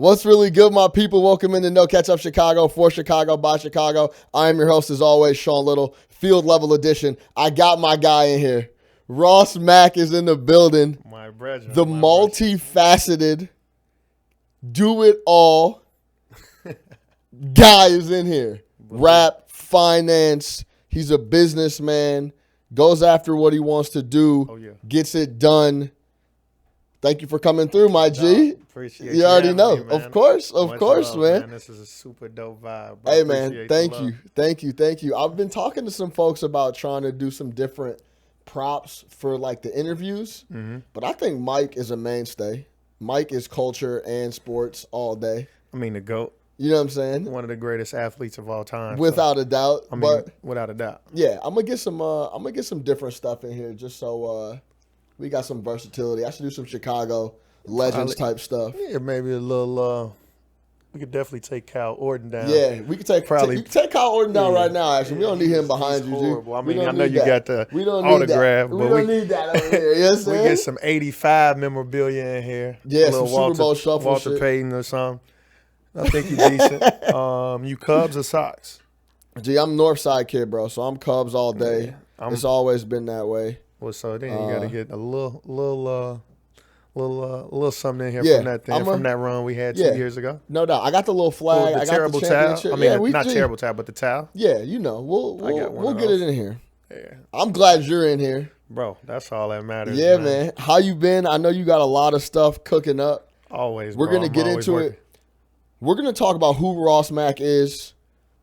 What's really good, my people? Welcome into No Ketchup Chicago, for Chicago, by Chicago. I am your host, as always, Sean Little, field level edition. I got my guy in here. Ross Mack is in the building. My brethren. The multifaceted, do-it-all guy is in here. Rap, finance, he's a businessman, goes after what he wants to do, gets it done. Thank you for coming through, my G. Appreciate you already know. Me, of course, love, man. This is a super dope vibe. Hey, man, thank you. I've been talking to some folks about trying to do some different props for like the interviews, but I think Mike is a mainstay. Mike is culture and sports all day. I mean, the GOAT. You know what I'm saying? One of the greatest athletes of all time. Without a doubt. Without a doubt. Yeah, I'm gonna get some different stuff in here just so we got some versatility. I should do some Chicago legends type stuff. Yeah, maybe a little. We could definitely take Kyle Orton down. Yeah, we could take Kyle Orton down right now. Actually, we don't need him behind you. Horrible. I mean, I know you got the autograph, but we don't need that over here. Yes, we get some '85 memorabilia in here. Yeah, some Super Bowl shuffle Walter shit. Payton or something. I think you're decent. You Cubs or Sox? Gee, I'm Northside kid, bro. So I'm Cubs all day. Yeah, it's always been that way. Well, so then you got to get a little something in here from that run we had 2 years ago. No doubt. I got the little flag. I got terrible the towel. I mean, not terrible towel, but the towel. Yeah, you know, we'll get it in here. Yeah. I'm glad you're in here, bro. That's all that matters. Yeah, man. How you been? I know you got a lot of stuff cooking up. Always. We're gonna get into it. We're gonna talk about who Ross Mack is,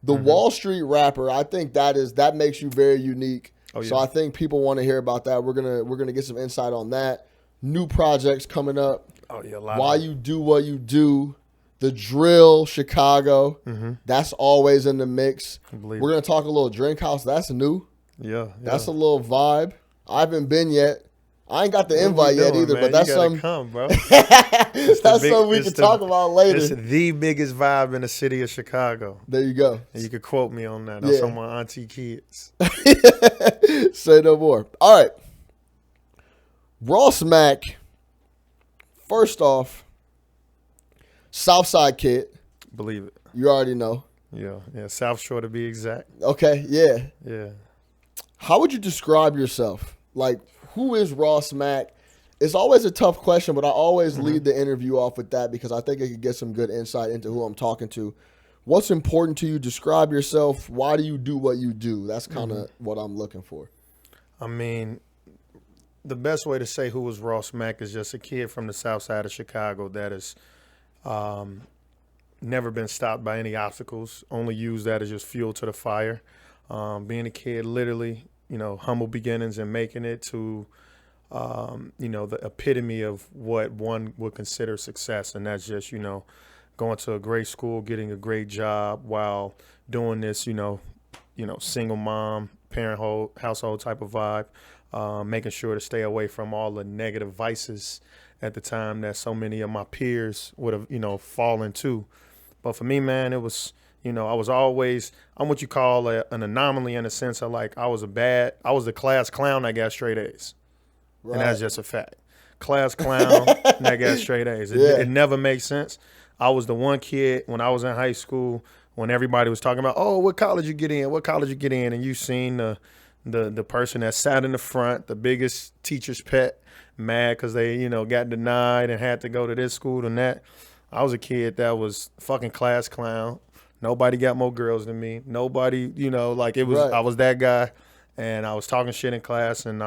the Wall Street rapper. I think that makes you very unique. Oh, yeah. So I think people want to hear about that. We're gonna get some insight on that. New projects coming up. Oh yeah, why you do what you do. The drill, Chicago. That's always in the mix. We're gonna talk a little Drinkhaus. That's new. Yeah. That's a little vibe. I haven't been yet. I ain't got the invite yet either, man? But that's something. Come, bro. That's something we can talk about later. It's the biggest vibe in the city of Chicago. There you go. And you could quote me on that. Or some of my auntie kids. Say no more. All right. Ross Mack, first off, Southside kid. Believe it. You already know. Yeah. South Shore to be exact. Okay, yeah. Yeah. How would you describe yourself? Like, who is Ross Mack? It's always a tough question, but I always lead the interview off with that because I think it could get some good insight into who I'm talking to. What's important to you? Describe yourself. Why do you do what you do? That's kind of what I'm looking for. I mean, the best way to say who was Ross Mack is just a kid from the south side of Chicago that has never been stopped by any obstacles, only used that as just fuel to the fire. Being a kid, literally, humble beginnings and making it to, the epitome of what one would consider success. And that's just, going to a great school, getting a great job while doing this, single mom, parent household type of vibe, making sure to stay away from all the negative vices at the time that so many of my peers would have, fallen to. But for me, man, it was, I'm what you call an anomaly in the sense of like I was the class clown that got straight A's. Right. And that's just a fact. Class clown that got straight A's. It never makes sense. I was the one kid when I was in high school when everybody was talking about, oh, what college you get in? And you seen the person that sat in the front, the biggest teacher's pet, mad because they, got denied and had to go to this school and that. I was a kid that was fucking class clown. Nobody got more girls than me. Nobody, I was that guy. And I was talking shit in class and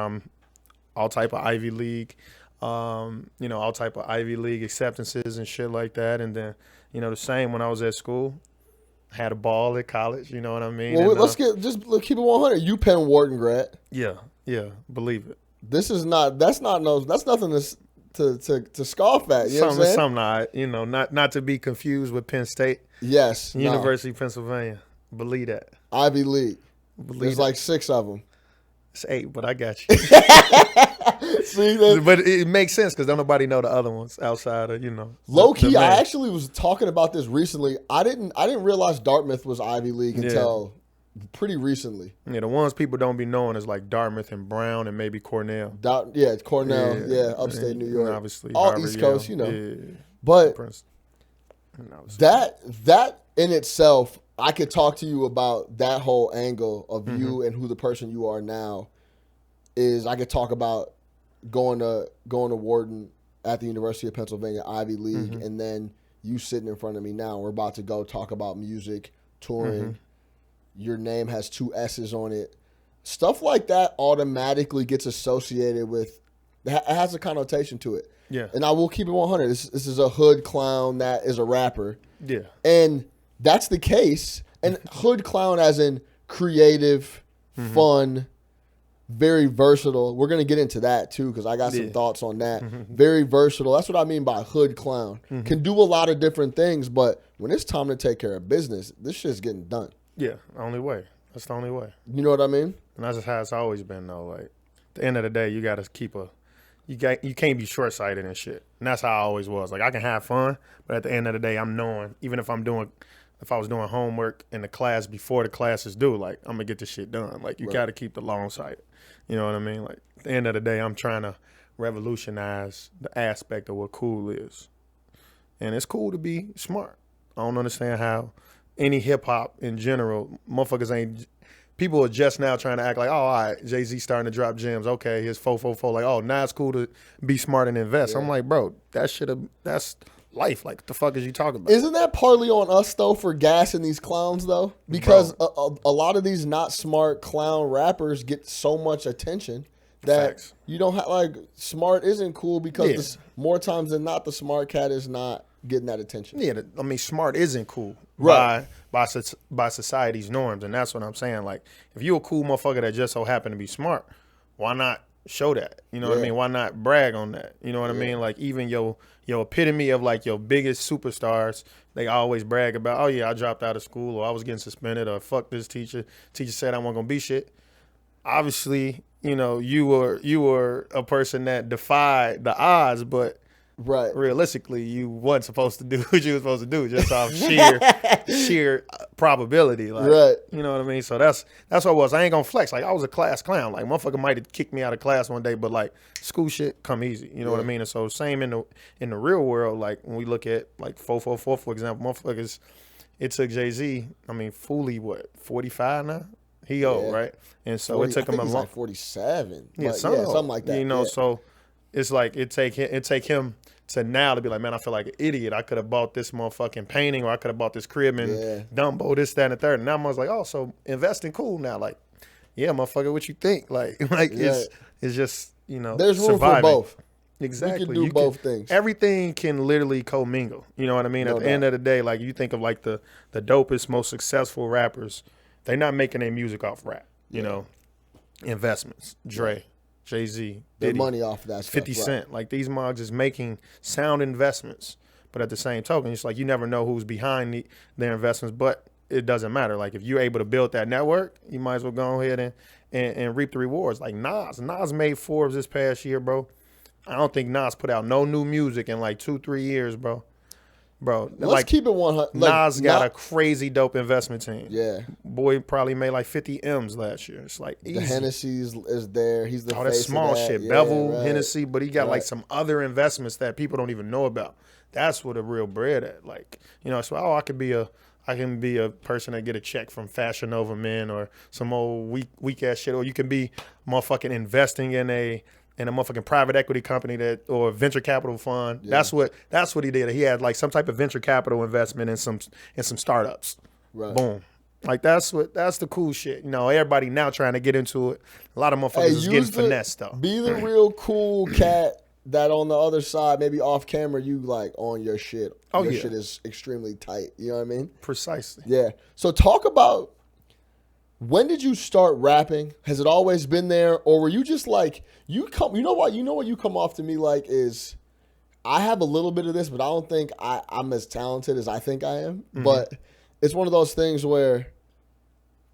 all type of Ivy League, all type of Ivy League acceptances and shit like that. And then, the same when I was at school. Had a ball at college, you know what I mean? Well, let's keep it 100. UPenn Wharton grad. Yeah, believe it. That's nothing to scoff at. You know what I'm saying? Not to be confused with Penn State. Yes. University of Pennsylvania. Believe that. Ivy League. There's like 6 of them. It's 8, but I got you. See, but it makes sense because don't nobody know the other ones outside of Low key, I actually was talking about this recently. I didn't realize Dartmouth was Ivy League until pretty recently. Yeah, the ones people don't be knowing is like Dartmouth and Brown and maybe Cornell. Cornell. Yeah, upstate New York. Obviously, all Harvard, East Coast. Yeah. But That in itself, I could talk to you about that whole angle of you and who the person you are now is. I could talk about going to Wharton at the University of Pennsylvania Ivy League, and then you sitting in front of me now. We're about to go talk about music, touring. Your name has 2 S's on it. Stuff like that automatically gets associated with. It has a connotation to it. Yeah. And I will keep it 100. This is a hood clown that is a rapper. Yeah. And that's the case. And hood clown as in creative, fun, very versatile. We're going to get into that too because I got some thoughts on that. Very versatile. That's what I mean by hood clown. Can do a lot of different things, but when it's time to take care of business, this shit's getting done. Yeah, the only way. That's the only way. You know what I mean? And that's just how it's always been though. Like, at the end of the day, you got to keep you can't be short-sighted and shit. And that's how I always was. Like, I can have fun, but at the end of the day, I'm knowing, even if I was doing homework in the class before the class is due, like, I'm going to get this shit done. Like, you got to keep the long sight. You know what I mean? Like, at the end of the day, I'm trying to revolutionize the aspect of what cool is. And it's cool to be smart. I don't understand how any hip-hop in general, motherfuckers ain't... People are just now trying to act like, oh, all right, Jay-Z starting to drop gems. Okay, here's 444. Like, oh, now it's cool to be smart and invest. Yeah. I'm like, bro, that's life. Like, what the fuck is you talking about? Isn't that partly on us, though, for gassing these clowns, though? Because a lot of these not smart clown rappers get so much attention that you don't have, like, smart isn't cool because more times than not, the smart cat is not getting that attention. Yeah, I mean, smart isn't cool. Right. By society's norms, and that's what I'm saying. Like, if you a cool motherfucker that just so happen to be smart, why not show that? You know what I mean? Why not brag on that? You know what I mean? Like, even your epitome of like your biggest superstars, they always brag about, oh yeah, I dropped out of school, or I was getting suspended, or fuck this teacher. Teacher said I wasn't gonna be shit. Obviously, you know, you were a person that defied the odds, but realistically, you wasn't supposed to do what you were supposed to do just off sheer probability. Like, you know what I mean? So that's what it was. I ain't gonna flex. Like, I was a class clown. Like, motherfucker might have kicked me out of class one day, but like, school shit come easy. You know what I mean? And so same in the real world. Like, when we look at like 444, for example, motherfuckers, it took Jay-Z. I mean, Foolie, what, 45 now? He old, right? And so 40, it took him a long, like 47. Something like that. You know, so it's like it take him to now to be like, man, I feel like an idiot. I could have bought this motherfucking painting, or I could have bought this crib in Dumbo, this, that, and the third. And now I was like, oh, so investing cool now. Like, yeah, motherfucker, what you think? Like it's just, you know, there's room surviving. for both. Exactly. You can do both things. Everything can literally commingle. You know what I mean? At the end of the day, like, you think of like the dopest, most successful rappers, they're not making their music off rap. You know, investments, Dre, Jay-Z, Diddy, money off of that stuff. 50 Cent. Like, these mugs is making sound investments. But at the same token, it's like you never know who's behind their investments, but it doesn't matter. Like, if you're able to build that network, you might as well go ahead and reap the rewards. Like Nas made Forbes this past year, bro. I don't think Nas put out no new music in like 2-3 years, bro. Let's keep it 100. Nas got a crazy dope investment team. Yeah. Boy probably made like 50 M's last year. It's like easy. The Hennessy is there. He's the face that's small of that. shit. Yeah, Bevel, Hennessy, but he got like some other investments that people don't even know about. That's what a real bread at. Like, you know, so I can be a person that get a check from Fashion Nova Men or some old weak ass shit, or you can be motherfucking investing in a motherfucking private equity company or venture capital fund. Yeah. That's what he did. He had like some type of venture capital investment in some startups. Right. Boom. Like, that's the cool shit. You know, everybody now trying to get into it. A lot of motherfuckers is getting finessed though. Be the real cool cat that on the other side, maybe off camera, you like on your shit. Your shit is extremely tight. You know what I mean? Precisely. Yeah. So talk about, when did you start rapping? Has it always been there, or were you just like you know what you come off to me like is, I have a little bit of this, but I don't think I'm as talented as I think I am. Mm-hmm. But it's one of those things where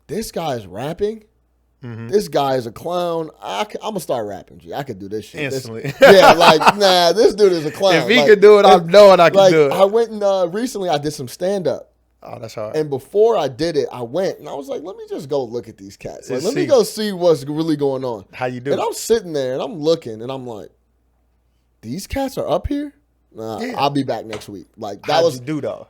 this guy is rapping. Mm-hmm. This guy is a clown. I'm gonna start rapping. G. I could do this shit instantly. This dude is a clown. If he could do it, I'm knowing I can do it. I went and recently I did some stand up. Oh, that's hard. And before I did it, I went and I was like, let me just go look at these cats. Like, let me go see what's really going on. How you do? And I'm sitting there and I'm looking and I'm like, these cats are up here? I'll be back next week. Like How'd you do though?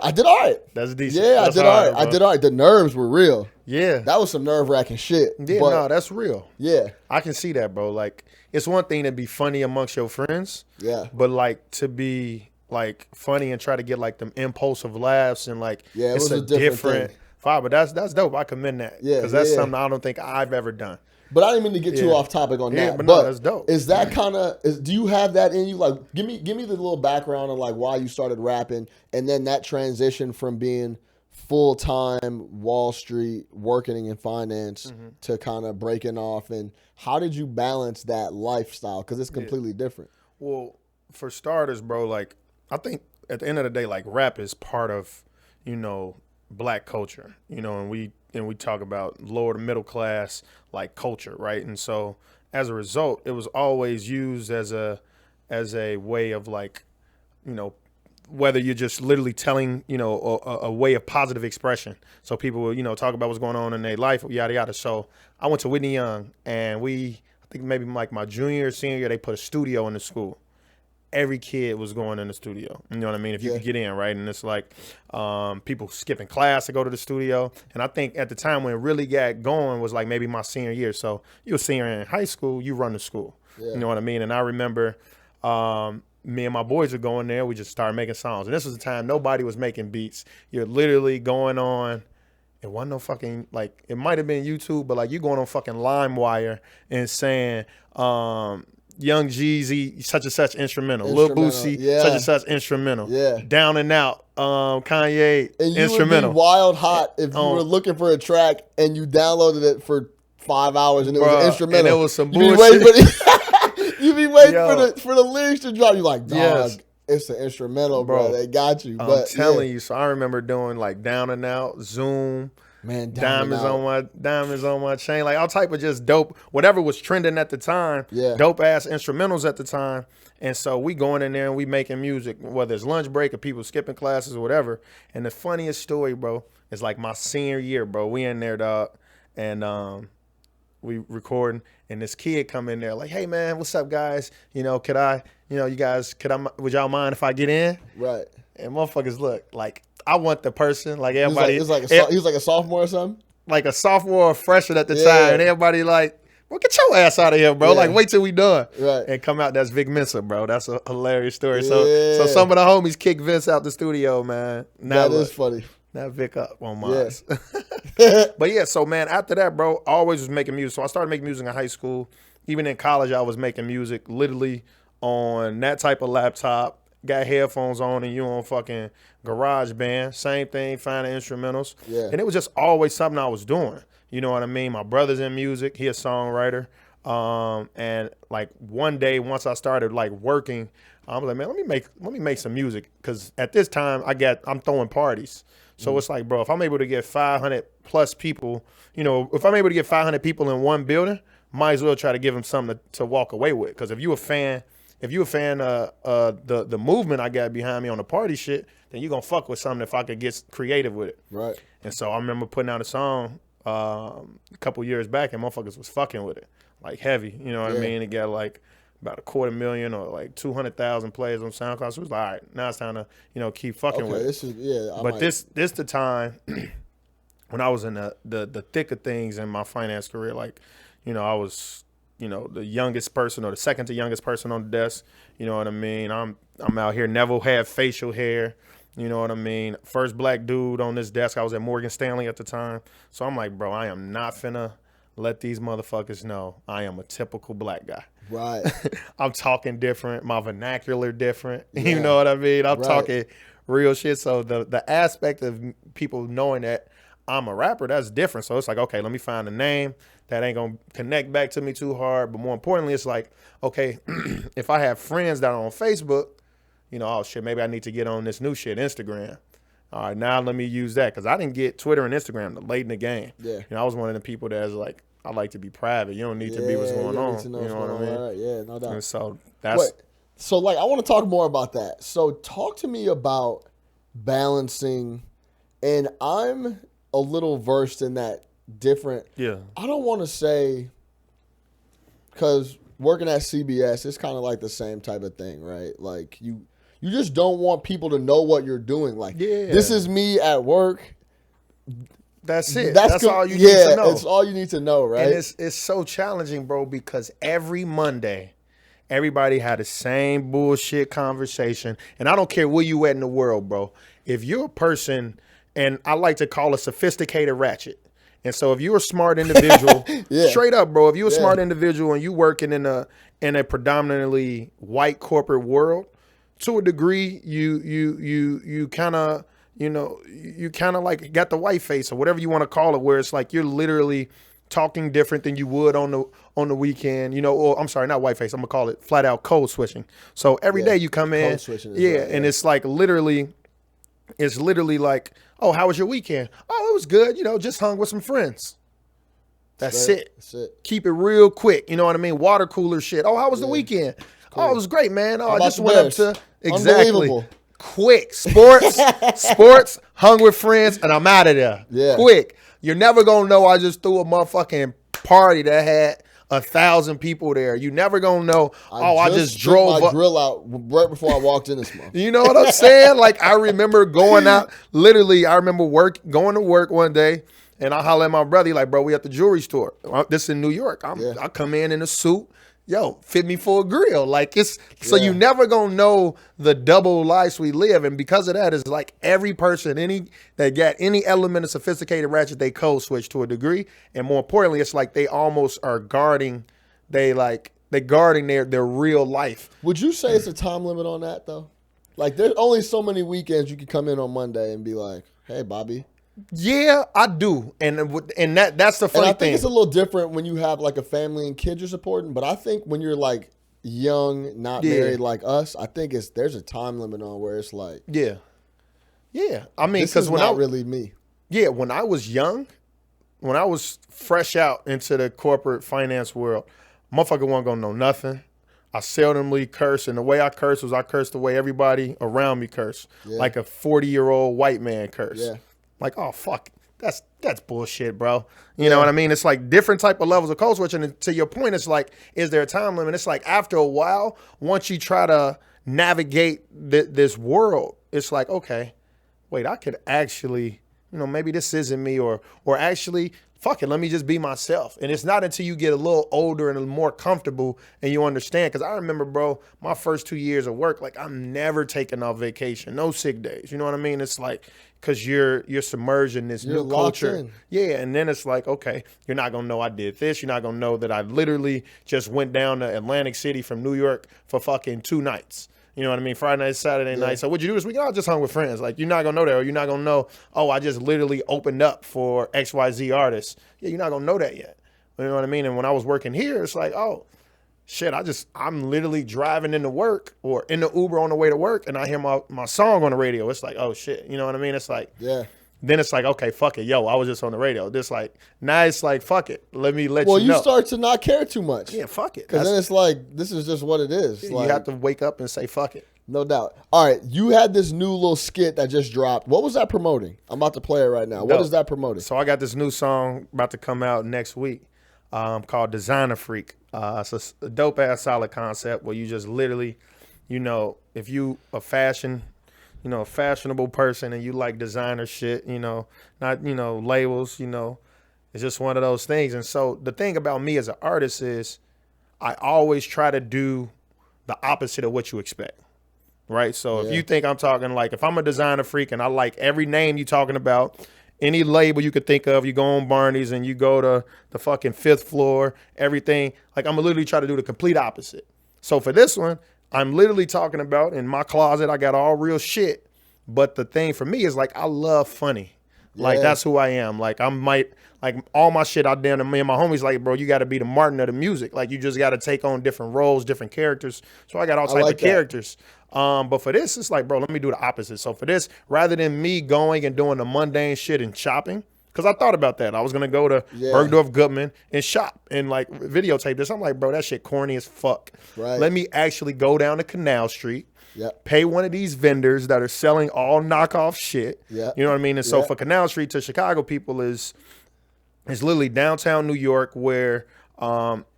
I did all right. That's decent. Yeah, That's I did all right. bro. I did all right. The nerves were real. Yeah. That was some nerve-wracking shit. Yeah, but, no, that's real. Yeah. I can see that, bro. Like, it's one thing to be funny amongst your friends. Yeah. But, like, to be, like, funny and try to get, like, them impulsive laughs and, like, yeah, it's a different vibe. But that's dope. I commend that. Yeah. Because that's something I don't think I've ever done. But I didn't mean to get too off topic on that. But no, that's dope. Is that do you have that in you? Like, give me the little background on, like, why you started rapping and then that transition from being full-time Wall Street working in finance to kind of breaking off, and how did you balance that lifestyle? Because it's completely different. Well, for starters, bro, like, I think at the end of the day, like, rap is part of, black culture, and we talk about lower to middle class, like, culture, right? And so as a result, it was always used as a way of, like, whether you're just literally telling, a way of positive expression. So people will, talk about what's going on in their life, yada, yada. So I went to Whitney Young, and I think maybe like my junior or senior year, they put a studio in the school. Every kid was going in the studio. You know what I mean? If you could get in, right? And it's like people skipping class to go to the studio. And I think at the time when it really got going was like maybe my senior year. So you were senior in high school, you run the school. Yeah. You know what I mean? And I remember me and my boys would go in there. We just started making songs. And this was the time nobody was making beats. You're literally going on. It wasn't no fucking, like, it might have been YouTube, but, like, you going on fucking LimeWire and saying, Young Jeezy, such and such instrumental. Lil Boosie, such and such instrumental. Yeah. Down and Out, Kanye, and you instrumental. Would be wild hot if you were looking for a track and you downloaded it for 5 hours and it was an instrumental. And it was some bullshit. You be waiting for the lyrics to drop. You like, dog, it's an instrumental, bro. They got you. I'm telling you. So I remember doing like Down and Out, Zoom, man, diamonds on my chain, like all type of just dope, whatever was trending at the time. Dope ass instrumentals at the time. And so we going in there and we making music, whether it's lunch break or people skipping classes or whatever. And the funniest story, bro, is like my senior year, bro. We in there, dog, and we recording, and this kid come in there like, hey man, what's up guys? Could I, you guys, would y'all mind if I get in? Right. And motherfuckers look like I want the person, like everybody. He was like a sophomore or something? Like a sophomore or freshman at the time, and everybody like, well, get your ass out of here, bro. Like, wait till we done. Right. And come out, that's Vic Mensa, bro. That's a hilarious story. So some of the homies kicked Vince out the studio, man. Now that is funny. Now Vic up on mine. But yeah, so man, after that, bro, I always was making music. So I started making music in high school. Even in college, I was making music literally on that type of laptop. Got headphones on and you on fucking GarageBand. Same thing, finding instrumentals. Yeah. And it was just always something I was doing. You know what I mean? My brother's in music. He a songwriter. And like one day, once I started like working, I was like, man, let me make some music. Cause at this time I'm throwing parties. So it's like, bro, if I'm able to get 500 plus people, if I'm able to get 500 people in one building, might as well try to give them something to walk away with. Cause if you a fan of the movement I got behind me on the party shit, then you gonna fuck with something if I could get creative with it. Right. And so I remember putting out a song a couple years back, and motherfuckers was fucking with it, like heavy. You know what I mean? It got like about 250,000 or like 200,000 plays on SoundCloud. So it was like, all right, now it's time to keep fucking with it. This the time when I was in the thick of things in my finance career. Like, I was the youngest person or the second to youngest person on the desk. You know what I mean? I'm out here. Never had facial hair. You know what I mean? First black dude on this desk. I was at Morgan Stanley at the time. So I'm like, bro, I am not finna let these motherfuckers know I am a typical black guy. Right. I'm talking different. My vernacular different. You know what I mean? I'm talking real shit. So the aspect of people knowing that I'm a rapper, that's different. So it's like, okay, let me find a name that ain't gonna connect back to me too hard. But more importantly, it's like, okay, if I have friends that are on Facebook, oh shit, maybe I need to get on this new shit, Instagram. All right, now let me use that, because I didn't get Twitter and Instagram till late in the game. Yeah. I was one of the people that's like, I like to be private. You don't need to be what's going on. You know what I mean? Right. Yeah, no doubt. And so that's. So like, I want to talk more about that. So talk to me about balancing, and I'm a little versed in that different. Yeah. I don't want to say, because working at CBS, it's kind of like the same type of thing, right? Like You just don't want people to know what you're doing. Like, Yeah. this is me at work. That's it. That's all you need to know. It's all you need to know, right? And it's so challenging, bro, because every Monday, everybody had the same bullshit conversation. And I don't care where you at in the world, bro. If you're a person, and I like to call a sophisticated ratchet. And so if you're a smart individual, straight up, bro, if you're a smart individual and you working in a predominantly white corporate world, to a degree, you kind of, you kind of like got the white face or whatever you want to call it, where it's like you're literally talking different than you would on the weekend, or I'm sorry, not white face. I'm gonna call it flat out code switching. So every day you come in, and it's like it's literally like, oh, how was your weekend? Oh, it was good. Just hung with some friends. That's it. Keep it real quick. You know what I mean? Water cooler shit. Oh, how was the weekend? Cool. Oh, it was great, man. Oh, I just went up to exactly. Quick. Sports, hung with friends, and I'm out of there. Yeah. Quick. You're never going to know I just threw a motherfucking party that had 1,000 people there. You never going to know, I just drove my grill out right before I walked in this month. You know what I'm saying? Like, I remember going out, literally, I remember going to work one day, and I holler at my brother, like, bro, we at the jewelry store. This is in New York. I come in a suit. Yo, fit me for a grill. Like, so you never gonna know the double lives we live. And because of that, it's like every person, that got any element of sophisticated ratchet, they code switch to a degree. And more importantly, it's like they almost are guarding, they're guarding their real life. Would you say it's a time limit on that though? Like, there's only so many weekends you can come in on Monday and be like, hey, Bobby. Yeah, I do, and that's the funny thing. I think it's a little different when you have like a family and kids you're supporting, but I think when you're like young, not married like us, I think there's a time limit on where it's like, yeah. I mean, because when really me. Yeah, when I was young, when I was fresh out into the corporate finance world, motherfucker wasn't gonna know nothing. I seldomly curse, and the way I curse was I cursed the way everybody around me cursed, like a 40-year-old white man curse. Yeah. Like, oh, fuck, that's bullshit, bro. You know what I mean? It's like different type of levels of code switching. And to your point, it's like, is there a time limit? It's like after a while, once you try to navigate this world, it's like, okay, wait, I could actually, maybe this isn't me, or actually, fuck it, let me just be myself. And it's not until you get a little older and more comfortable and you understand. Because I remember, bro, my first 2 years of work, like, I'm never taking off vacation, no sick days. You know what I mean? It's like, because you're submerged in this new culture. Yeah, and then it's like, okay, you're not going to know I did this. You're not going to know that I literally just went down to Atlantic City from New York for fucking 2 nights. You know what I mean? Friday night, Saturday night. So what'd you do this weekend? I just hung with friends. Like, you're not going to know that, or you're not going to know, oh, I just literally opened up for XYZ artists. Yeah, you're not going to know that yet. You know what I mean? And when I was working here, it's like, oh, shit, I'm literally driving into work or in the Uber on the way to work, and I hear my song on the radio. It's like, oh, shit. You know what I mean? It's like, then it's like, okay, fuck it. Yo, I was just on the radio. Now it's like, fuck it. Let me let you know. Well, you start to not care too much. Yeah, fuck it. Because then it's like, this is just what it is. You have to wake up and say, fuck it. No doubt. All right, you had this new little skit that just dropped. What was that promoting? I'm about to play it right now. What is that promoting? So I got this new song about to come out next week called Designer Freak. It's a dope-ass solid concept where you just literally, if you a fashionable person and you like designer shit, not, labels, it's just one of those things. And so the thing about me as an artist is I always try to do the opposite of what you expect. Right. So if you think I'm talking like, if I'm a designer freak and I like every name you talking about, any label you could think of, you go on Barney's and you go to the fucking 5th floor, everything, like I'm literally try to do the complete opposite. So for this one, I'm literally talking about in my closet, I got all real shit. But the thing for me is like, I love funny. Like that's who I am. Like all my shit out there, and me and my homies like, bro, you got to be the Martin of the music. Like you just got to take on different roles, different characters. So I got all types of characters. But for this, it's like, bro, let me do the opposite. So for this, rather than me going and doing the mundane shit and shopping, because I thought about that. I was going to go to Bergdorf Goodman and shop and like videotape this. I'm like, bro, that shit corny as fuck. Right. Let me actually go down to Canal Street. Pay one of these vendors that are selling all knockoff shit. You know what I mean? And so for Canal Street to Chicago people is literally downtown New York where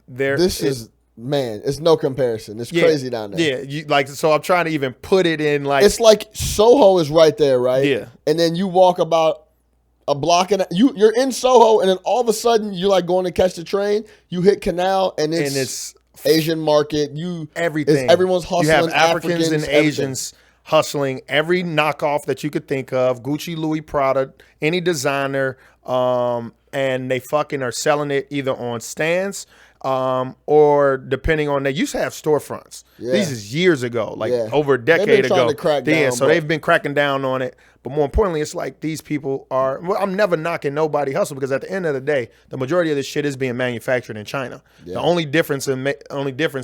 this is Man, it's no comparison. It's crazy down there. Yeah, so I'm trying to even put it in like it's like Soho is right there, right? Yeah. And then you walk about a block and you're in Soho, and then all of a sudden you're like going to catch the train. You hit Canal, and it's Asian market. Everything. Everyone's hustling. You have Africans and everything. Asians hustling every knockoff that you could think of, Gucci, Louis, Prada, any designer, and they fucking are selling it either on stands. Or depending on, they used to have storefronts. Yeah. These is years ago, like over a decade ago. To crack down, so they've been cracking down on it. But more importantly, it's like these people are. Well, I'm never knocking nobody hustle because at the end of the day, the majority of this shit is being manufactured in China. Yeah. The only difference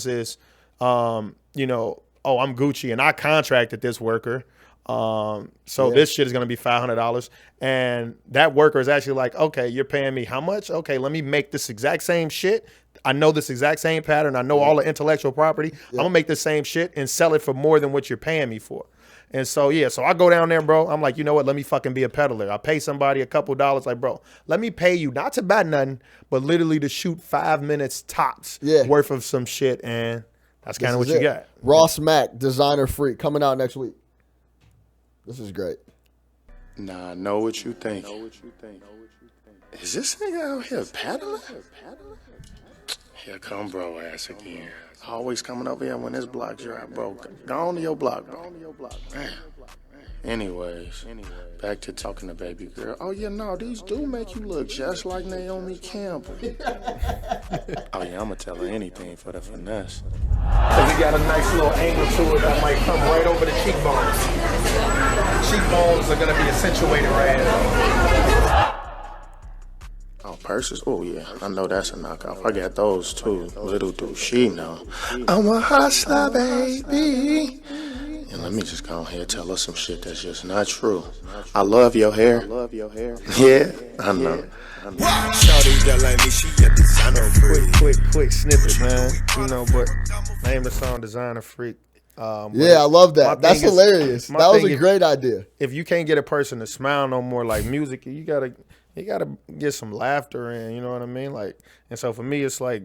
is, you know, oh, I'm Gucci and I contracted this worker. So this shit is going to be $500. And that worker is actually like, okay, you're paying me how much? Okay, let me make this exact same shit. I know this exact same pattern. I know all the intellectual property. I'm going to make the same shit and sell it for more than what you're paying me for. And so, so I go down there, bro. I'm like, you know what? Let me fucking be a peddler. I pay somebody a couple dollars. Like, bro, let me pay you not to buy nothing, but literally to shoot 5 minutes tops worth of some shit. And that's kind of what you got. Ross Mack, Designer Freak, coming out next week. This is great. Nah, I know what you think. Is this nigga out here paddling? Here come bro ass again. Always coming over here when this block dry, bro. Go on to your block, bro. Man. Anyways, back to talking to baby girl. Oh yeah, no, these do make you look just like Naomi Campbell. Oh yeah, I'ma tell her anything for the finesse. Cause it got a nice little angle to it that might come right over the cheekbones. Cheekbones are gonna be accentuated right here. Oh, purses? Oh, yeah. I know that's a knockoff. I got those, too. Little do she know. I'm a hustler, baby. And let me just go ahead and tell her some shit that's just not true. I love your hair. Yeah, I know. Quick snippet, man. You know, but name the song Designer Freak. I love that. That's hilarious. That was a great idea. If you can't get a person to smile no more like music, you gotta get some laughter in, you know what I mean? Like, and so for me, it's like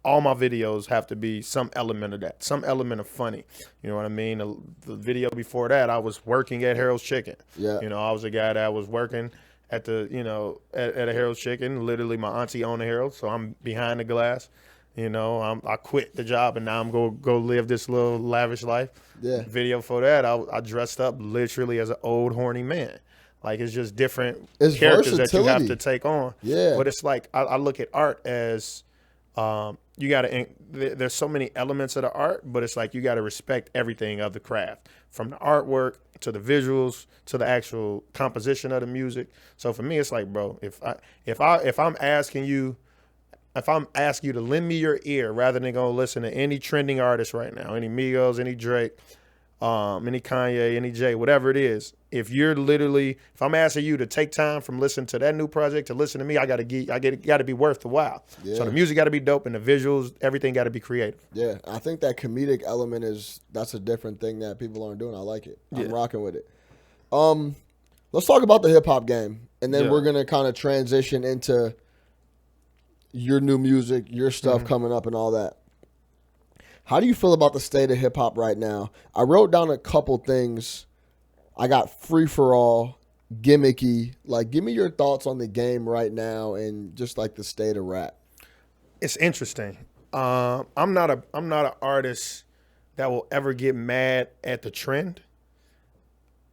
all my videos have to be some element of that, some element of funny. You know what I mean? The video before that, I was working at Harold's Chicken. Yeah. You know, I was a guy that was working at the, you know, at a Harold's Chicken. Literally, my auntie owned a Harold, so I'm behind the glass. You know, I quit the job and now I'm go live this little lavish life. Yeah. Video for that, I dressed up literally as an old horny man. Like, it's just different characters that you have to take on. Yeah. But it's like, I look at art as, you got to, there's so many elements of the art, but it's like you got to respect everything of the craft. From the artwork to the visuals to the actual composition of the music. So for me, it's like, bro, if I'm asking you to lend me your ear rather than go listen to any trending artist right now, any Migos, any Drake, any Kanye, any Jay, whatever it is, if I'm asking you to take time from listening to that new project to listen to me, I got to be worth the while. Yeah. So the music got to be dope and the visuals, everything got to be creative. Yeah, I think that comedic element that's a different thing that people aren't doing. I like it. I'm rocking with it. Let's talk about the hip hop game, and then we're gonna kind of transition into your new music, your stuff coming up, and all that. How do you feel about the state of hip hop right now? I wrote down a couple things. I got free for all, gimmicky. Like, give me your thoughts on the game right now and just like the state of rap. It's interesting. I'm not an artist that will ever get mad at the trend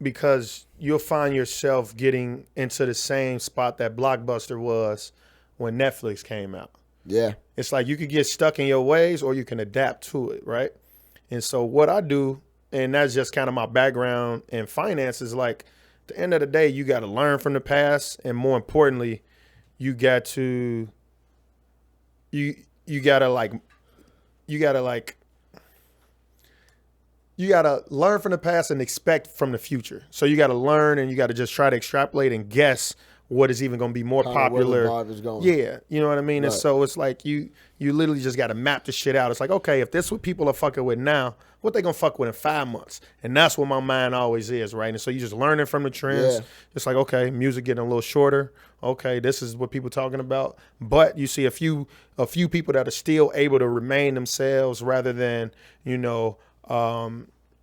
because you'll find yourself getting into the same spot that Blockbuster was when Netflix came out. Yeah. It's like you could get stuck in your ways or you can adapt to it, right? And so what I do, and that's just kind of my background in finance, is like at the end of the day, you got to learn from the past. And more importantly, you got to learn from the past and expect from the future. So you got to learn and you got to just try to extrapolate and guess what is even going to be more Kinda where the popular. vibe is going. Yeah, you know what I mean? Right. And so it's like you literally just got to map the shit out. It's like, okay, if this what people are fucking with now, what they going to fuck with in 5 months? And that's what my mind always is, right? And so you just learning from the trends. Yeah. It's like, okay, music getting a little shorter. Okay, this is what people talking about. But you see a few people that are still able to remain themselves rather than,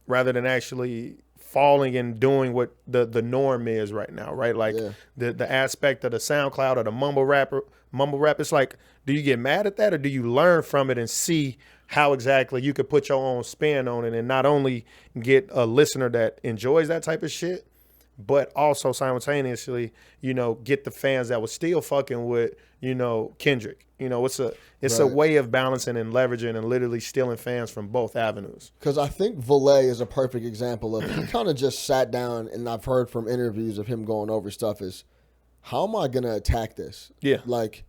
rather than actually falling and doing what the norm is right now, right? Like the aspect of the SoundCloud or the mumble rap, it's like, do you get mad at that or do you learn from it and see how exactly you could put your own spin on it and not only get a listener that enjoys that type of shit, but also simultaneously, get the fans that was still fucking with, Kendrick. It's a way of balancing and leveraging and literally stealing fans from both avenues. Because I think Valet is a perfect example of, he kind of just sat down, and I've heard from interviews of him going over stuff is, how am I going to attack this? Yeah. Like,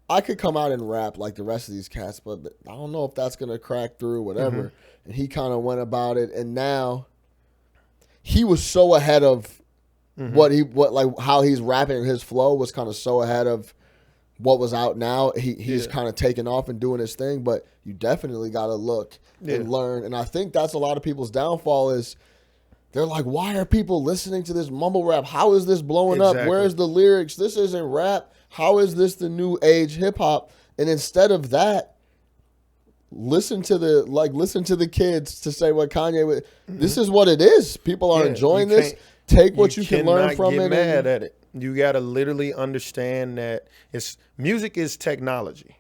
I could come out and rap like the rest of these cats, but I don't know if that's going to crack through, whatever. Mm-hmm. And he kind of went about it, and now he was so ahead of how he's rapping, and his flow was kind of so ahead of what was out now. He's kind of taking off and doing his thing, but you definitely got to look and learn. And I think that's a lot of people's downfall is they're like, why are people listening to this mumble rap? How is this blowing up? Where's the lyrics? This isn't rap. How is this the new age hip hop? And instead of that, listen to the kids to say what Kanye would. Mm-hmm. This is what it is. People are enjoying this. Take what you can learn from it. Get mad at it. You got to literally understand that music is technology.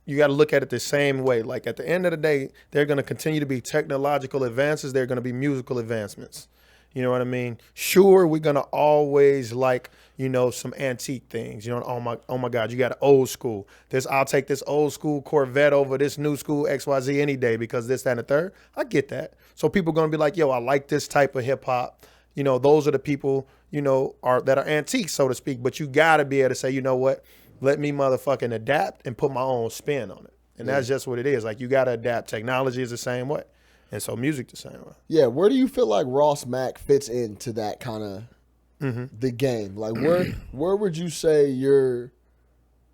You got to look at it the same way. Like at the end of the day, they're going to continue to be technological advances. They're going to be musical advancements. You know what I mean? Sure, we're going to always like, some antique things. Oh my God, you got an old school. I'll take this old school Corvette over this new school XYZ any day because this, that, and the third. I get that. So people are going to be like, yo, I like this type of hip hop. Those are the people, that are antiques, so to speak. But you got to be able to say, you know what? Let me motherfucking adapt and put my own spin on it. And that's just what it is. Like, you got to adapt. Technology is the same way. And so music the same way. Yeah, where do you feel like Ross Mack fits into that kind of the game? Like, where would you say your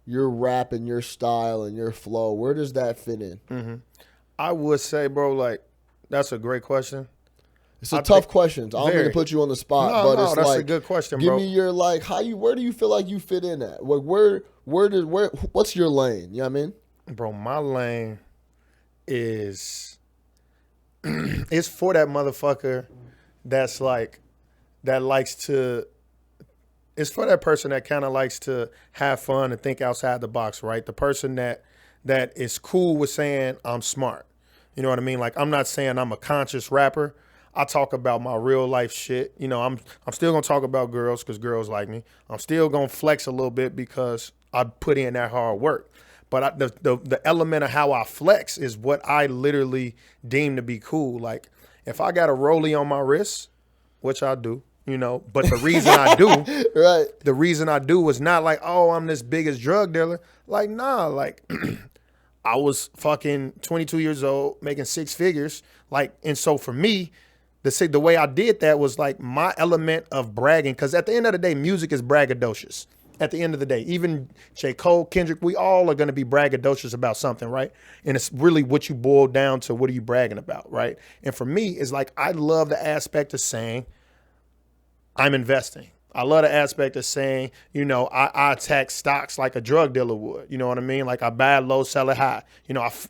rap and your style and your flow, where does that fit in? Mm-hmm. I would say, bro, like, that's a great question. It's a tough question. I don't mean to put you on the spot, but it's that's like, a good question, give bro. me your where do you feel like you fit in at? Like what's your lane? You know what I mean? Bro, my lane is it's for that motherfucker that's like it's for that person that kind of likes to have fun and think outside the box, right? The person that is cool with saying I'm smart. You know what I mean? Like, I'm not saying I'm a conscious rapper. I talk about my real life shit. I'm still gonna talk about girls because girls like me. I'm still gonna flex a little bit because I put in that hard work. But the element of how I flex is what I literally deem to be cool. Like, if I got a rollie on my wrist, which I do, but the reason I do, right? The reason I do is not like, oh, I'm this biggest drug dealer. Like, nah, like. I was fucking 22 years old, making 6 figures. Like, and so for me, the way I did that was like my element of bragging. Because at the end of the day, music is braggadocious. At the end of the day, even J. Cole, Kendrick, we all are going to be braggadocious about something, right? And it's really what you boil down to, what are you bragging about, right? And for me, it's like I love the aspect of saying I'm investing. I love the aspect of saying, I attack stocks like a drug dealer would. You know what I mean? Like, I buy low, sell it high.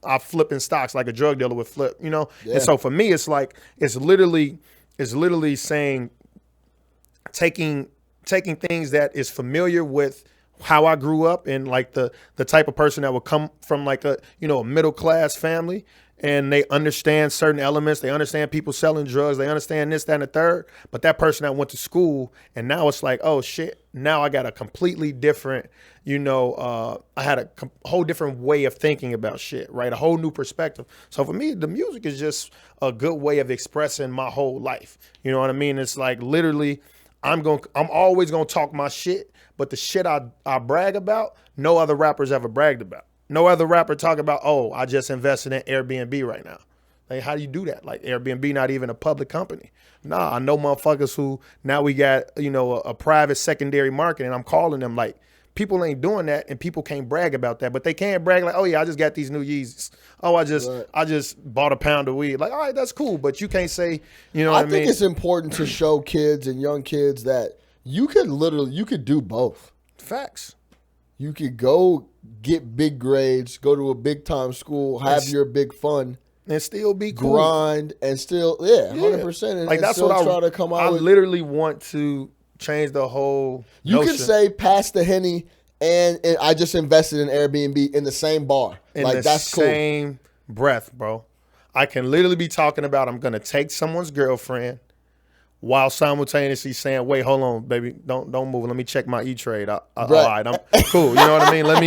I flip in stocks like a drug dealer would flip, Yeah. And so for me, it's like, it's literally saying, taking things that is familiar with how I grew up and like the type of person that would come from like a middle class family, and they understand certain elements. They understand people selling drugs. They understand this, that, and the third. But that person that went to school, and now it's like, oh shit, now I got a completely different, I had a whole different way of thinking about shit, right? A whole new perspective. So for me, the music is just a good way of expressing my whole life. You know what I mean? It's like literally, I'm always gonna talk my shit, but the shit I brag about, no other rappers ever bragged about. No other rapper talk about, oh, I just invested in Airbnb right now. Like, how do you do that? Like, Airbnb not even a public company. Nah, I know motherfuckers who now we got, a private secondary market, and I'm calling them like, people ain't doing that, and people can't brag about that, but they can't brag like, oh yeah, I just got these new Yeezys. Oh, I just bought a pound of weed. Like, all right, that's cool, but you can't say, what I mean? I think it's important to show kids and young kids that you could do both. Facts. You could go get big grades, go to a big time school, have your big fun, and still be cool. Grind and still 100%. And, like, that's still what try to come out. I literally want to change the whole. You notion. can say pass the Henny and I just invested in Airbnb in the same bar. That's cool. Same breath, bro. I can literally be talking about I'm gonna take someone's girlfriend while simultaneously saying, wait, hold on, baby, don't move. Let me check my E-Trade. All right, I'm cool. You know what I mean? Let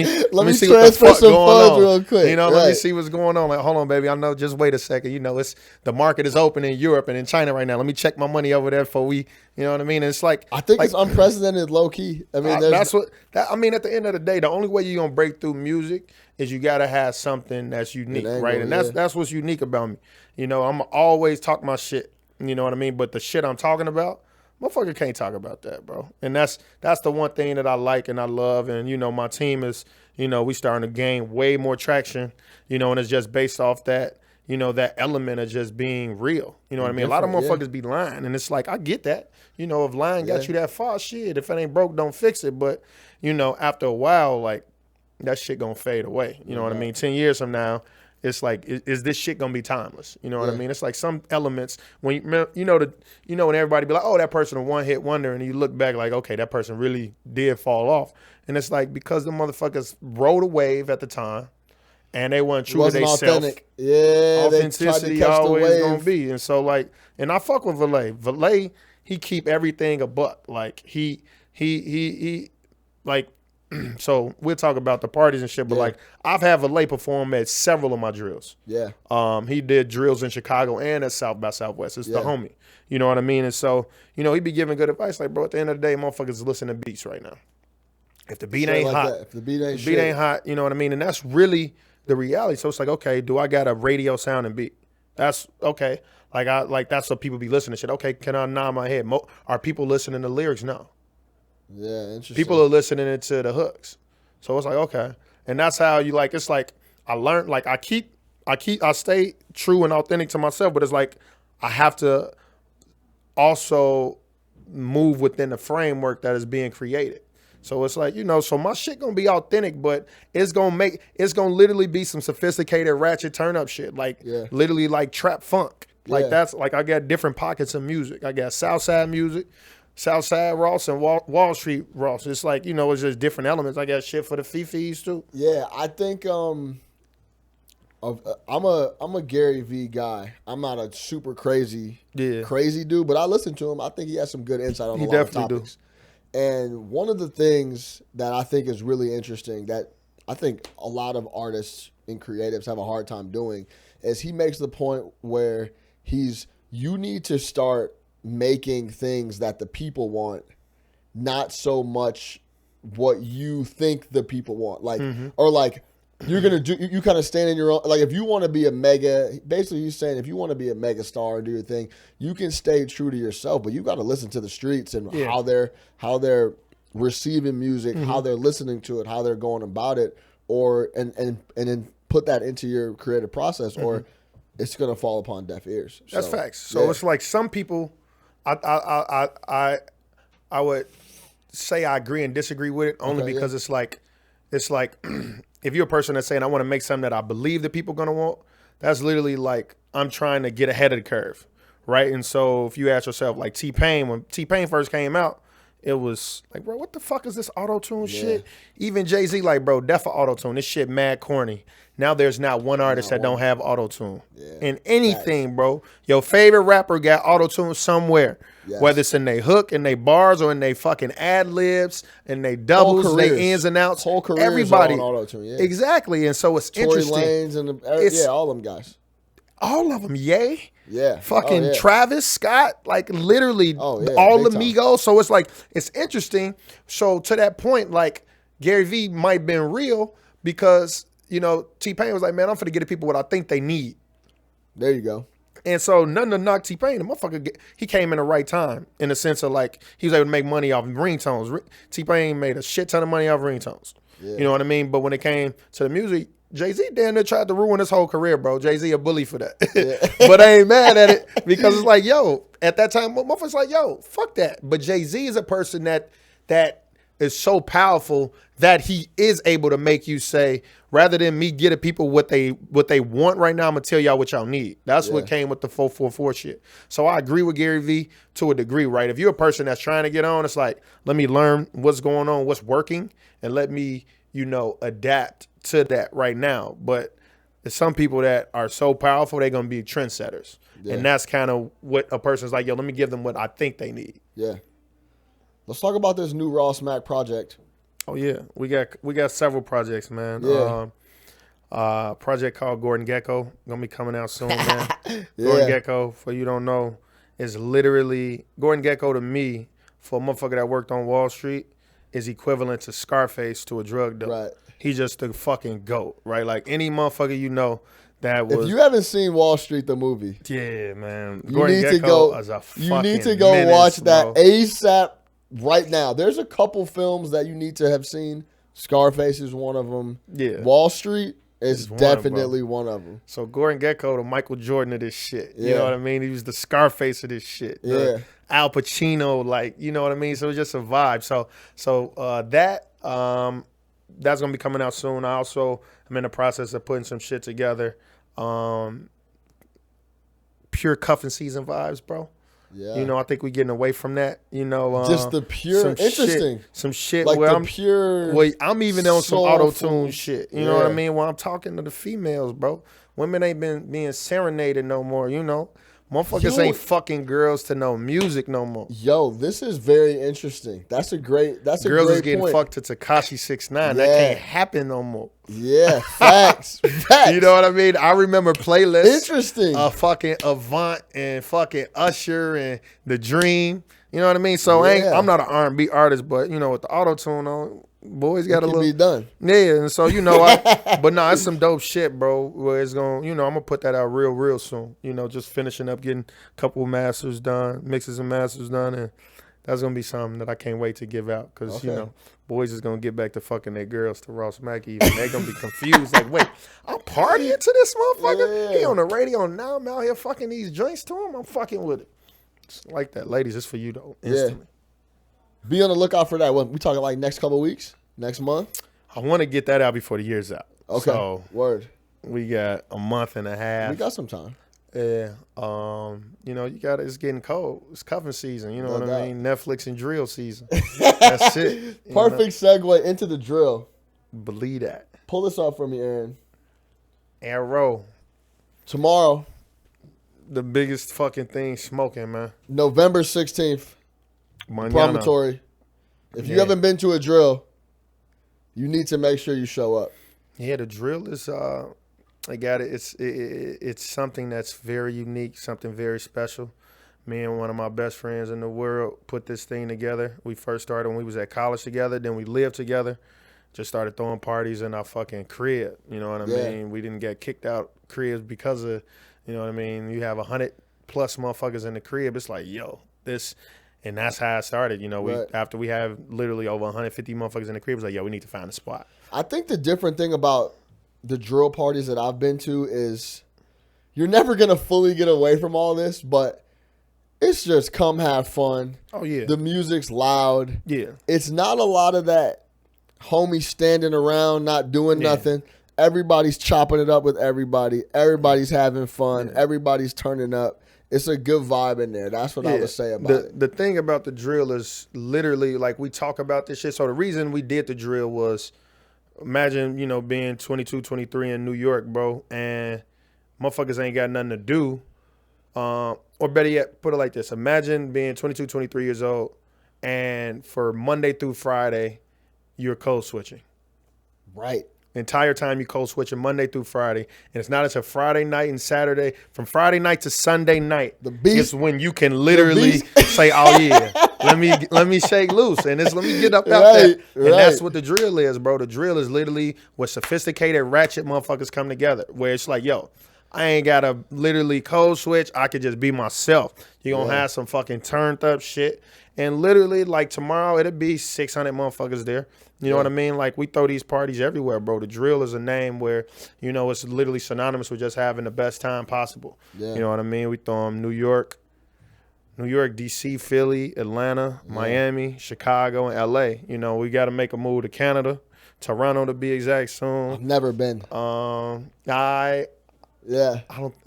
me see what the fuck going on. Real quick. Let me see what's going on. Like, hold on, baby. I know. Just wait a second. It's the market is open in Europe and in China right now. Let me check my money over there before we. You know what I mean? And it's like I think it's unprecedented, low key. I mean, that's what. I mean, at the end of the day, the only way you're gonna break through music is you gotta have something that's unique, right? And that's what's unique about me. I'm always talk my shit. You know what I mean? But the shit I'm talking about, motherfucker can't talk about that, bro. And that's the one thing that I like and I love. And, my team is, we starting to gain way more traction, and it's just based off that, that element of just being real. You know what I mean? A lot of motherfuckers be lying. And it's like, I get that. If lying got you that far, shit, if it ain't broke, don't fix it. But, after a while, like, that shit gonna fade away. You know what I mean? 10 years from now, it's like, is this shit gonna be timeless? You know what I mean? It's like some elements when when everybody be like, oh, that person a one hit wonder, and you look back like, okay, that person really did fall off, and it's like because the motherfuckers rode a wave at the time, and they weren't true to themselves. Yeah, authenticity always gonna be, and so like, and I fuck with Valet. Valet, he keep everything a buck. Like he like. So we'll talk about the parties and shit, but like I've had Valet perform at several of my drills. Yeah. He did drills in Chicago and at South by Southwest. It's the homie. You know what I mean? And so, he be giving good advice. Like, bro, at the end of the day, motherfuckers listen to beats right now. If the beat ain't hot, if the beat ain't hot, you know what I mean? And that's really the reality. So it's like, okay, do I got a radio sound and beat? That's okay. Like that's what people be listening to shit. Okay, can I nod my head? Are people listening to lyrics? No. Yeah, interesting. People are listening to the hooks. So it's like, okay. And that's how you like, it's like, I learned, like I stay true and authentic to myself, but it's like, I have to also move within the framework that is being created. So it's like, so my shit gonna be authentic, but it's gonna literally be some sophisticated ratchet turn up shit. Like literally like trap funk. Like that's like, I got different pockets of music. I got Southside music, Southside Ross and Wall Street Ross. It's like, it's just different elements. I got shit for the Fifis too. Yeah, I think I'm a Gary V guy. I'm not a super crazy dude, but I listen to him. I think he has some good insight on a lot of topics. And one of the things that I think is really interesting that I think a lot of artists and creatives have a hard time doing is he makes the point where you need to start making things that the people want, not so much what you think the people want. Like, or like you're going to do, you kind of stand in your own, like if you want to be a mega, basically he's saying if you want to be a mega star and do your thing, you can stay true to yourself, but you got to listen to the streets and how they're receiving music, how they're listening to it, how they're going about it, or, and then put that into your creative process or it's going to fall upon deaf ears. That's facts. So it's like some people, I would say I agree and disagree with it only because it's like if you're a person that's saying I want to make something that I believe that people are gonna want, that's literally like I'm trying to get ahead of the curve, right? And so if you ask yourself, like T-Pain, when T-Pain first came out, it was like, bro, what the fuck is this auto-tune shit? Even Jay-Z, like, bro, def auto-tune. This shit mad corny. Now there's not one artist that don't have auto-tune. In anything, bro. Your favorite rapper got auto-tune somewhere. Whether it's in their hook, in their bars, or in their fucking ad-libs, in their doubles, their ins and outs. Whole careers everybody. on auto-tune, Exactly. And so it's Tory interesting. Lanez and all them guys. All of them, yay. Yeah. Fucking Travis Scott, like literally all the Migos. So it's like, it's interesting. So to that point, like Gary V might have been real because, T-Pain was like, man, I'm finna get the people what I think they need. There you go. And so nothing to knock T-Pain. The motherfucker, he came in the right time in the sense of like he was able to make money off ringtones. T-Pain made a shit ton of money off ringtones. Yeah. You know what I mean? But when it came to the music, Jay-Z damn near tried to ruin his whole career, bro. Jay-Z a bully for that. Yeah. But I ain't mad at it because it's like, yo, at that time, motherfuckers like, yo, fuck that. But Jay-Z is a person that is so powerful that he is able to make you say, rather than me getting people what they want right now, I'm gonna tell y'all what y'all need. That's what came with the 444 shit. So I agree with Gary Vee to a degree, right? If you're a person that's trying to get on, it's like, let me learn what's going on, what's working, and let me, adapt to that right now. But there's some people that are so powerful, they're gonna be trendsetters. Yeah. And that's kind of what a person's like, yo, let me give them what I think they need. Yeah. Let's talk about this new Ross Mac project. Oh yeah, we got several projects, man. Yeah. Project called Gordon Gekko gonna be coming out soon, man. Yeah. Gordon Gekko, for you don't know, is literally Gordon Gekko to me, for a motherfucker that worked on Wall Street, is equivalent to Scarface to a drug dealer. Right. He's just the fucking GOAT, right? Like any motherfucker that was. If you haven't seen Wall Street the movie, yeah, man, Gordon Gekko is a fucking You need to go menace, watch that ASAP. Right now, there's a couple films that you need to have seen. Scarface is one of them. Yeah. Wall Street is definitely one of them. So Gordon Gekko, the Michael Jordan of this shit. You know what I mean? He was the Scarface of this shit. Yeah. Al Pacino, like, you know what I mean? So it's just a vibe. So that's gonna be coming out soon. I also am in the process of putting some shit together. Pure cuffing season vibes, bro. Yeah. I think we're getting away from that. Just the pure interesting. Some shit like where the pure. Well, I'm even on some auto-tune shit. You know what I mean? When I'm talking to the females, bro. Women ain't been being serenaded no more, Motherfuckers ain't fucking girls to no music no more. Yo, this is very interesting. That's a great Girls is getting point. Fucked to Tekashi 6ix9ine. That can't happen no more. Yeah, facts. You know what I mean? I remember playlists. Interesting. Fucking Avant and fucking Usher and The Dream. You know what I mean? So I'm not an R&B artist, but with the auto-tune on, boys got a little. Be done. Yeah, and so but no, it's some dope shit, bro. Where it's going, I'm gonna put that out real soon. Just finishing up, getting a couple masters done, mixes and masters done, and that's gonna be something that I can't wait to give out because boys is gonna get back to fucking their girls to Ross Mac. Even they're gonna be confused, like, wait, I'm partying to this motherfucker. Yeah. He on the radio now. I'm out here fucking these joints to him. I'm fucking with it. It's like that, ladies. It's for you though. Instantly. Yeah. Be on the lookout for that. We talking like next couple of weeks, next month. I want to get that out before the year's out. Okay. So word. We got a month and a half. We got some time. Yeah. It's getting cold. It's cuffing season. You know what I mean? Netflix and drill season. That's it. Perfect segue into the drill. Believe that. Pull this up for me, Aaron. Arrow. Tomorrow. The biggest fucking thing smoking, man. November 16th. Promontory. If you haven't been to a drill, you need to make sure you show up. Yeah, the drill is I got it. It's something that's very unique, something very special. Me and one of my best friends in the world put this thing together. We first started when we was at college together. Then we lived together. Just started throwing parties in our fucking crib. You know what I mean? We didn't get kicked out cribs because of, you know what I mean? You have 100+ motherfuckers in the crib. It's like, yo, this, and that's how it started. After we have literally over 150 motherfuckers in the crib, it's like, yo, we need to find a spot. I think the different thing about the drill parties that I've been to is you're never going to fully get away from all this, but it's just come have fun. Oh, yeah. The music's loud. Yeah. It's not a lot of that homie standing around not doing nothing. Everybody's chopping it up with everybody. Everybody's having fun. Everybody's turning up. It's a good vibe in there. That's what I would say about it. The thing about the drill is literally, like, we talk about this shit. So the reason we did the drill was, imagine, being 22, 23 in New York, bro, and motherfuckers ain't got nothing to do. Or better yet, put it like this. Imagine being 22, 23 years old, and for Monday through Friday, you're code switching. Right. The entire time you code switching Monday through Friday. And it's not until Friday night and Saturday. From Friday night to Sunday night, it's when you can literally say, oh, yeah, let me shake loose. And let me get up out there. And that's what the drill is, bro. The drill is literally where sophisticated ratchet motherfuckers come together. Where it's like, yo, I ain't got to literally code switch. I could just be myself. You're going to have some fucking turned up shit. And literally, like, tomorrow, it'll be 600 motherfuckers there. You know what I mean? Like, we throw these parties everywhere, bro. The Drill is a name where, you know, it's literally synonymous with just having the best time possible. Yeah. You know what I mean? We throw them New York, D.C., Philly, Atlanta, Miami, Chicago, and L.A. You know, we got to make a move to Canada, Toronto to be exact soon. I've never been. I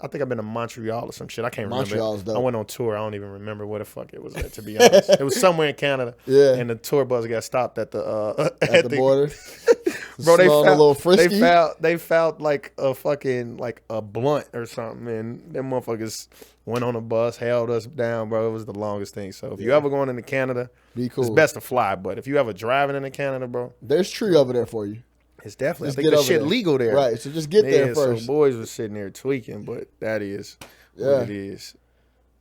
think I've been to Montreal or some shit. I can't remember. Montreal's dope. I went on tour. I don't even remember where the fuck it was at, to be honest. It was somewhere in Canada. Yeah. And the tour bus got stopped at the at the border. Bro, they felt like a fucking like a blunt or something, and them motherfuckers went on a bus, held us down, bro. It was the longest thing. So if you ever going into Canada, be cool. It's best to fly. But if you ever driving into Canada, bro, there's tree over there for you. It's definitely. I think the shit legal there. Right, so just get there first. So boys was sitting there tweaking, but that is what it is.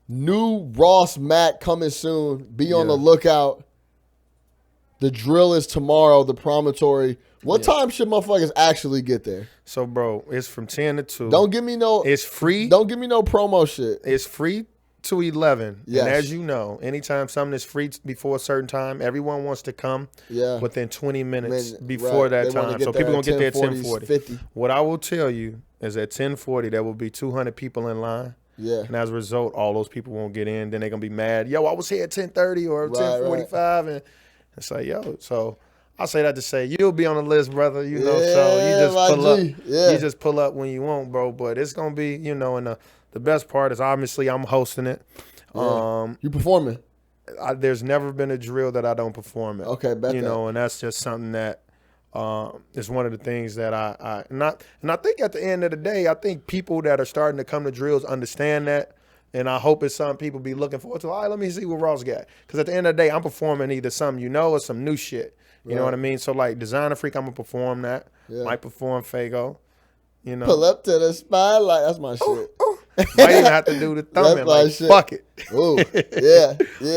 New Ross Mac coming soon. Be on the lookout. The Drill is tomorrow, the Promontory. What time should motherfuckers actually get there? So, bro, it's from 10 to 2. Don't give me no... It's free. Don't give me no promo shit. It's free to 11. Yes. And as you know, anytime something is free before a certain time, everyone wants to come within 20 minutes before that time. So people going to get there at 10:40. What I will tell you is at 10:40, there will be 200 people in line. Yeah. And as a result, all those people won't get in. Then they're going to be mad. Yo, I was here at 10:30 or 10:45. And it's like, yo, so... I say that to say you'll be on the list, brother. You know, so you just pull up. You just pull up when you want, bro. But it's gonna be, you know, and the best part is obviously I'm hosting it. You performing? There's never been a drill that I don't perform at. Okay, you know, and that's just something that is one of the things that I think at the end of the day, I think people that are starting to come to drills understand that. And I hope it's something people be looking forward to. All right, let me see what Ross got. Because at the end of the day, I'm performing either something you know or some new shit. You know what I mean? So, like, Designer Freak, I'm going to perform that. Yeah. Might perform Fago. You know. Pull up to the spotlight. That's my shit. Might even have to do the thumbing. Like, shit. Fuck it. Ooh, yeah.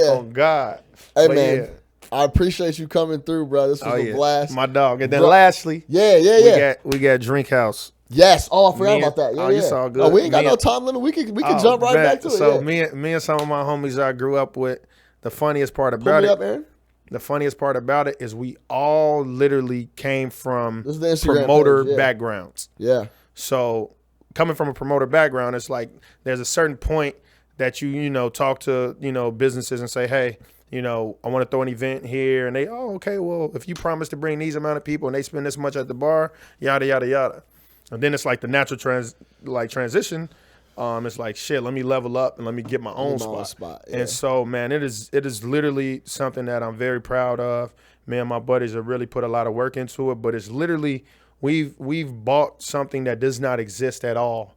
Oh, God. Hey, man. Yeah. I appreciate you coming through, bro. This was a blast. My dog. And then lastly, we got Drinkhaus. Yes. Oh, I forgot about that. Yeah, you saw good. Oh, we ain't got no time limit. We can jump right back to it. So me and some of my homies I grew up with, the funniest part about it. Pull me up, Aaron. The funniest part about it is we all literally came from promoter backgrounds. Yeah. So coming from a promoter background, it's like there's a certain point that you know, talk to, you know, businesses and say, hey, you know, I want to throw an event here. And they, oh, okay, well, if you promise to bring these amount of people and they spend this much at the bar, yada, yada, yada. And then it's like the natural transition. It's like, shit, let me level up and let me get my own spot. And so, man, it is literally something that I'm very proud of. Me and my buddies have really put a lot of work into it, but it's literally, we've bought something that does not exist at all,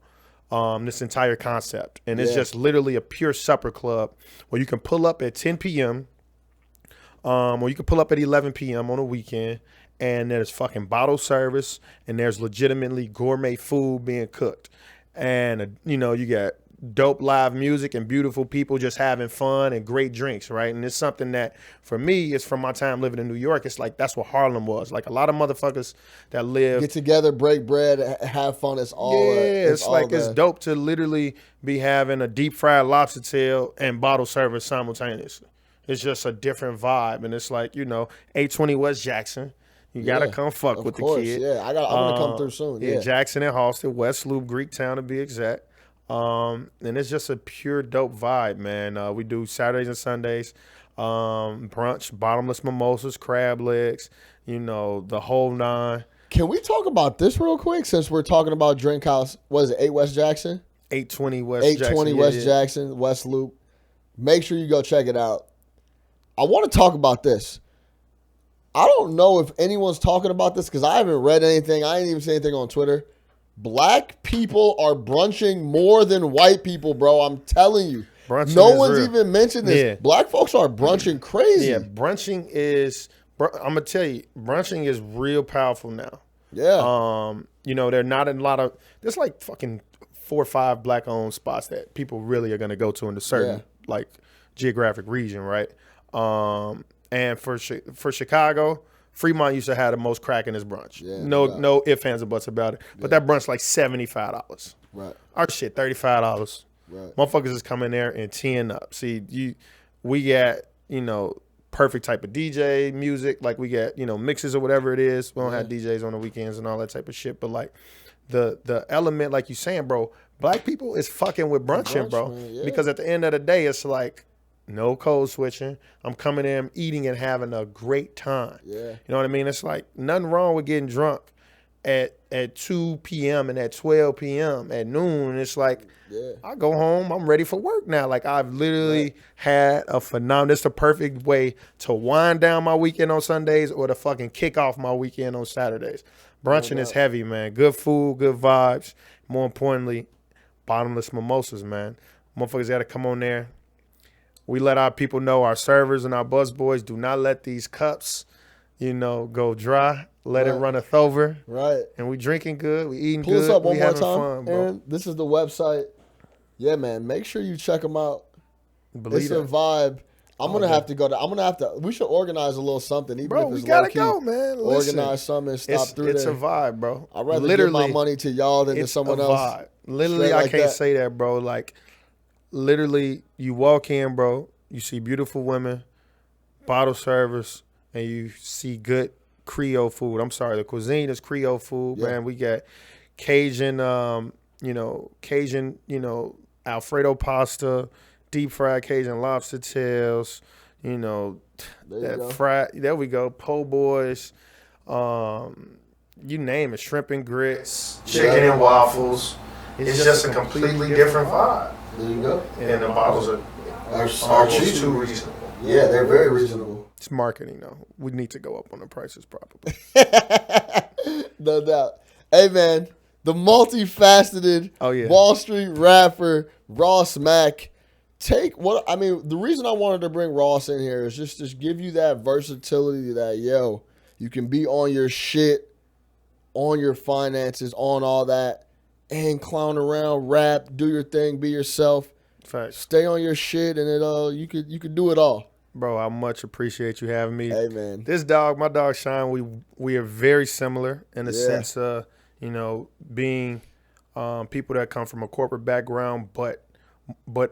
this entire concept. And it's just literally a pure supper club where you can pull up at 10 p.m. Or you can pull up at 11 p.m. on a weekend, and there's fucking bottle service, and there's legitimately gourmet food being cooked. And, you know, you got dope live music and beautiful people just having fun and great drinks, right? And it's something that, for me, is from my time living in New York. It's like, that's what Harlem was. Like, a lot of motherfuckers that live... Get together, break bread, have fun. It's all... it's like, it's dope to literally be having a deep-fried lobster tail and bottle service simultaneously. It's just a different vibe. And it's like, you know, 820 West Jackson. You gotta come fuck with the kid. Yeah, I want to come through soon. Yeah, Jackson and Halsted, West Loop, Greektown to be exact. And it's just a pure dope vibe, man. We do Saturdays and Sundays, brunch, bottomless mimosas, crab legs, you know, the whole nine. Can we talk about this real quick since we're talking about Drinkhaus? What is it, 8 West Jackson? 820 West Jackson. 820 West Jackson, West Loop. Make sure you go check it out. I want to talk about this. I don't know if anyone's talking about this because I haven't read anything. I ain't even seen anything on Twitter. Black people are brunching more than white people, bro. I'm telling you. Brunching no one's even mentioned this. Yeah. Black folks are brunching crazy. Yeah, brunching is, I'm going to tell you, brunching is real powerful now. Yeah. You know, there are not a lot of, there's like fucking 4 or 5 black-owned spots that people really are going to go to in a certain, like, geographic region, right? And for Chicago, Fremont used to have the most crack in his brunch. Yeah, no ifs, ands, or buts about it. But that brunch like $75. Right. Our shit $35. Right. Motherfuckers is coming there and teeing up. See, we got, perfect type of DJ music. Like we got, mixes or whatever it is. We don't have DJs on the weekends and all that type of shit. But like the element, like you saying, bro, black people is fucking with brunching, bro. Man, yeah. Because at the end of the day, it's like no code switching. I'm coming in, eating and having a great time. Yeah. You know what I mean? It's like nothing wrong with getting drunk at 2 p.m. and at 12 p.m. at noon. It's like, I go home, I'm ready for work now. Like I've literally had a phenomenal, it's the perfect way to wind down my weekend on Sundays or to fucking kick off my weekend on Saturdays. Brunching is heavy, man. Good food, good vibes. More importantly, bottomless mimosas, man. Motherfuckers got to come on there. We let our people know, our servers and our busboys, do not let these cups, go dry. Let it runneth over. Right. And we drinking good. We eating Pull good. us up one we more having time, fun, bro. Aaron. This is the website. Yeah, man. Make sure you check them out. Believe it's that. a vibe. I'm gonna have to. We should organize a little something, even Bro, if we it's gotta low-key. go, man. Listen, Organize something and stop through it's there. a vibe, bro. I'd rather literally give my money to y'all than to someone else. Vibe. Literally, Straight I like can't that. say that, bro. Like, literally, you walk in, bro. You see beautiful women, bottle service, and you see good Creole food. I'm sorry, the cuisine is Creole food, man. We got Cajun, Alfredo pasta, deep fried Cajun lobster tails, there we go, po' boys, you name it, shrimp and grits, chicken and waffles. It's just a completely different vibe. There you go. And the bottles are Are cheap. too reasonable. Yeah, they're very reasonable. It's marketing, though. We need to go up on the prices probably. No doubt. Hey, man, the multifaceted Wall Street rapper, Ross Mack. The reason I wanted to bring Ross in here is just give you that versatility that, you can be on your shit, on your finances, on all that, and clown around, rap, do your thing, be yourself. Facts. Stay on your shit, and you could do it all. Bro, I much appreciate you having me. Hey, man. My dog Shine, we are very similar in the sense of, being people that come from a corporate background, but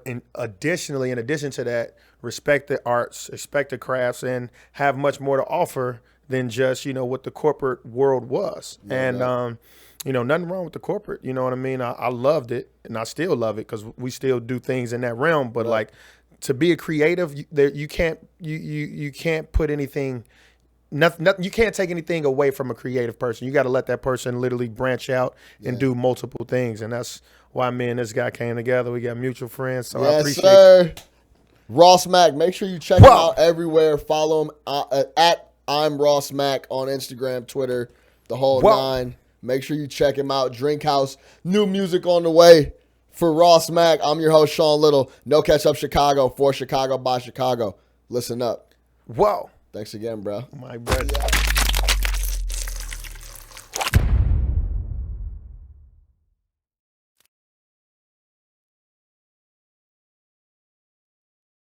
in addition to that, respect the arts, respect the crafts, and have much more to offer than just, what the corporate world was. Nothing wrong with the corporate, you know what I mean? I loved it, and I still love it because we still do things in that realm, but like, to be a creative, you can't put anything, nothing. You can't take anything away from a creative person. You got to let that person literally branch out and do multiple things, and that's why me and this guy came together. We got mutual friends, so I appreciate it. Ross Mack, make sure you check him out everywhere. Follow him at I'm Ross Mack on Instagram, Twitter, the whole nine. Make sure you check him out. Drinkhaus, new music on the way. For Ross Mack, I'm your host, Sean Little. No Ketchup Chicago, for Chicago, by Chicago. Listen up. Whoa. Thanks again, bro. My brother. Yeah.